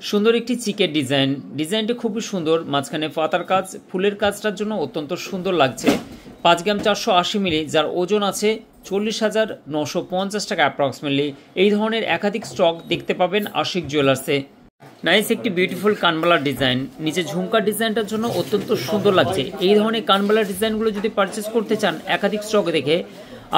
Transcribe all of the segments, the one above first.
সুন্দর একটি চিকের ডিজাইন। ডিজাইনটি খুবই সুন্দর, মাঝখানে পাতার কাজ, ফুলের কাজটার জন্য অত্যন্ত সুন্দর লাগছে। 5 গ্রাম 480 মিলি, যার ওজন আছে 40,950 টাকা অ্যাপ্রক্সিমেটলি। এই ধরনের একাধিক স্টক দেখতে পাবেন আশিক জুয়েলার্সে। নাইস একটি বিউটিফুল কানবালার ডিজাইন, নিচে ঝুমকার ডিজাইনটার জন্য অত্যন্ত সুন্দর লাগছে। এই ধরনের কানবালার ডিজাইনগুলো যদি পারচেস করতে চান একাধিক স্টক দেখে,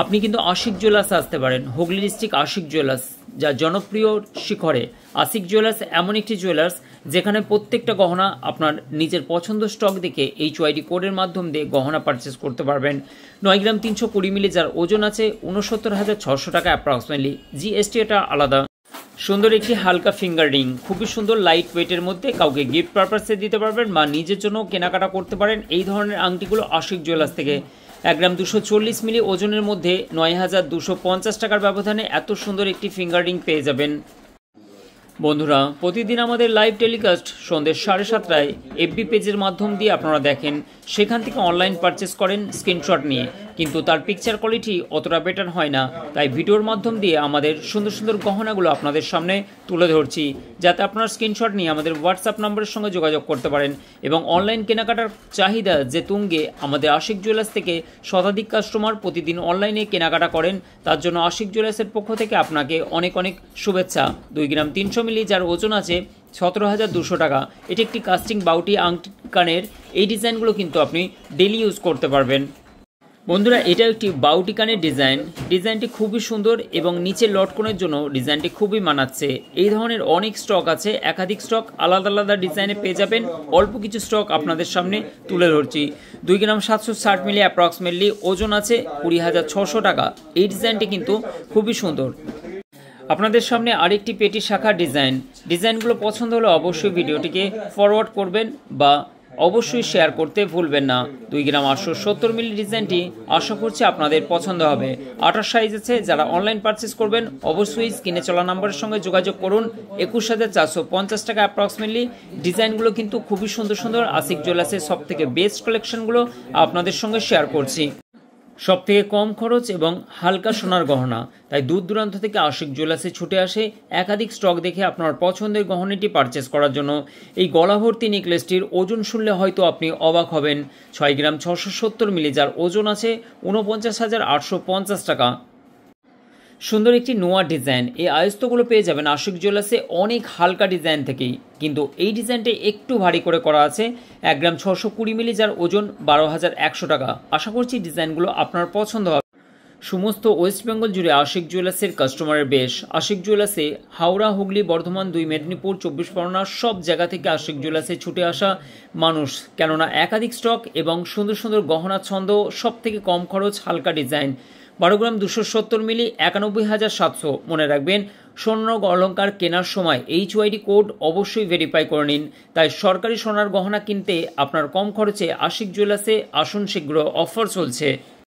আপনি কিন্তু আশিক জুয়েলার্সে আসতে পারেন। হুগলি ডিস্ট্রিক্ট আশিক জুয়েলার্স, যা জনপ্রিয় শিখরে। আশিক জুয়েলার্স এমন একটি জুয়েলার্স যেখানে প্রত্যেকটা গহনা আপনার নিজের পছন্দ স্টক দেখে HYD কোডের মাধ্যম দিয়ে গহনা পারচেস করতে পারবেন। 9 গ্রাম 320 মিলি, যার ওজন আছে 69,600 টাকা অ্যাপ্রক্সিমেটলি। GST এটা আলাদা। সুন্দর একটি হালকা ফিঙ্গার রিং, খুবই সুন্দর, লাইট ওয়েটের মধ্যে, কাউকে গিফট পারপাসে দিতে পারবেন বা নিজের জন্য কেনাকাটা করতে পারেন। এই ধরনের আংটিগুলো আশিক জুয়েলার্স থেকে। 1 গ্রাম 240 মিলি ওজনের মধ্যে 9,250 টাকার ব্যবধানে এত সুন্দর একটি ফিঙ্গার রিং পেয়ে যাবেন। বন্ধুরা, প্রতিদিন আমাদের লাইভ টেলিকাস্ট সন্ধ্যে 7:30টায় FB পেজের মাধ্যম দিয়ে আপনারা দেখেন, সেখান থেকে অনলাইন পারচেস করেন স্ক্রিনশট নিয়ে, কিন্তু তার পিকচার কোয়ালিটি অতটা বেটার হয় না। তাই ভিডিওর মাধ্যম দিয়ে আমাদের সুন্দর সুন্দর গহনাগুলো আপনাদের সামনে তুলে ধরছি, যাতে আপনার স্ক্রিনশট নিয়ে আমাদের হোয়াটসঅ্যাপ নম্বরের সঙ্গে যোগাযোগ করতে পারেন। এবং অনলাইন কেনাকাটার চাহিদা যে তুঙ্গে, আমাদের আশিক জুয়েলার্স থেকে শতাধিক কাস্টমার প্রতিদিন অনলাইনে কেনাকাটা করেন। তার জন্য আশিক জুয়েলার্সের পক্ষ থেকে আপনাকে অনেক অনেক শুভেচ্ছা। 2 গ্রাম 300 মিলি, যার ওজন আছে 17,200 টাকা। এটি একটি কাস্টিং বাউটি আংটি কানের। এই ডিজাইনগুলো কিন্তু আপনি ডেলি ইউজ করতে পারবেন। বন্ধুরা, এটা একটি বাউটি কানের ডিজাইন। ডিজাইনটি খুবই সুন্দর এবং নিচে লটকনের জন্য ডিজাইনটি খুবই মানাচ্ছে। এই ধরনের অনেক স্টক আছে, একাধিক স্টক আলাদা আলাদা ডিজাইনে পেয়ে যাবেন। অল্প কিছু স্টক আপনাদের সামনে তুলে ধরছি। 2 গ্রাম 760 মিলি অ্যাপ্রক্সিমেটলি, ওজন আছে 20,600 টাকা। এই ডিজাইনটি কিন্তু খুবই সুন্দর। আপনাদের সামনে আরেকটি পেটি শাখা ডিজাইন। ডিজাইনগুলো পছন্দ হলে অবশ্যই ভিডিওটিকে ফরওয়ার্ড করবেন বা অবশ্যই শেয়ার করতে ভুলবেন না। 2 গ্রাম 870 মিলি ডিজাইনটি আশা করছি আপনাদের পছন্দ হবে। 28 সাইজ আছে। যারা অনলাইন পারচেস করবেন অবশ্যই স্ক্রিনে চলা নাম্বারের সঙ্গে যোগাযোগ করুন। 21,450 টাকা অ্যাপ্রক্সিমেটলি। ডিজাইনগুলো কিন্তু খুবই সুন্দর সুন্দর। আশিক জুয়েলার্সের সব থেকে বেস্ট কালেকশনগুলো আপনাদের সঙ্গে শেয়ার করছি। সব থেকে কম খরচ এবং হালকা সোনার গহনা, তাই দূর দূরান্ত থেকে আশিক জুয়েলার্সে ছুটে আসে একাধিক স্টক দেখে আপনার পছন্দের গহনাটি পারচেস করার জন্য। এই গলা ভর্তি নেকলেসটির ওজন শুনলে হয়তো আপনি অবাক হবেন। 6 গ্রাম 670 মিলি, যার ওজন আছে 49,850 টাকা। সুন্দর একটি নোয়া ডিজাইন। এই আয়স্তগুলো পেয়ে যাবেন আশিক জুয়েলার্সে অনেক হালকা ডিজাইন থেকেই, কিন্তু এই ডিজাইনটা একটু ভারী করে করা আছে। 1 গ্রাম 620 মিলি, যার ওজন 12,100 টাকা। আশা করছি ডিজাইনগুলো আপনার পছন্দ হবে। সমস্ত ওয়েস্ট বেঙ্গল জুড়ে আশিক জুয়েলার্সের কাস্টমারের বেশ। আশিক জুয়েলার্সে হাওড়া, হুগলি, বর্ধমান, 2 মেদিনীপুর, 24 পরগনা সব জায়গা থেকে আশিক জুয়েলার্সে ছুটে আসা মানুষ, কেননা একাধিক স্টক এবং সুন্দর সুন্দর গহনা ছন্দ, সব থেকে কম খরচ, হালকা ডিজাইন। 12 গ্রাম 270 মিলি, 91,700। মনে রাখবেন, স্বর্ণ অলঙ্কার কেনার সময় HYD কোড অবশ্যই ভেরিফাই করে নিন। তাই সরকারি সোনার গহনা কিনতে আপনার কম খরচে আশিক জুয়েলার্সে আসুন শীঘ্র, অফার চলছে।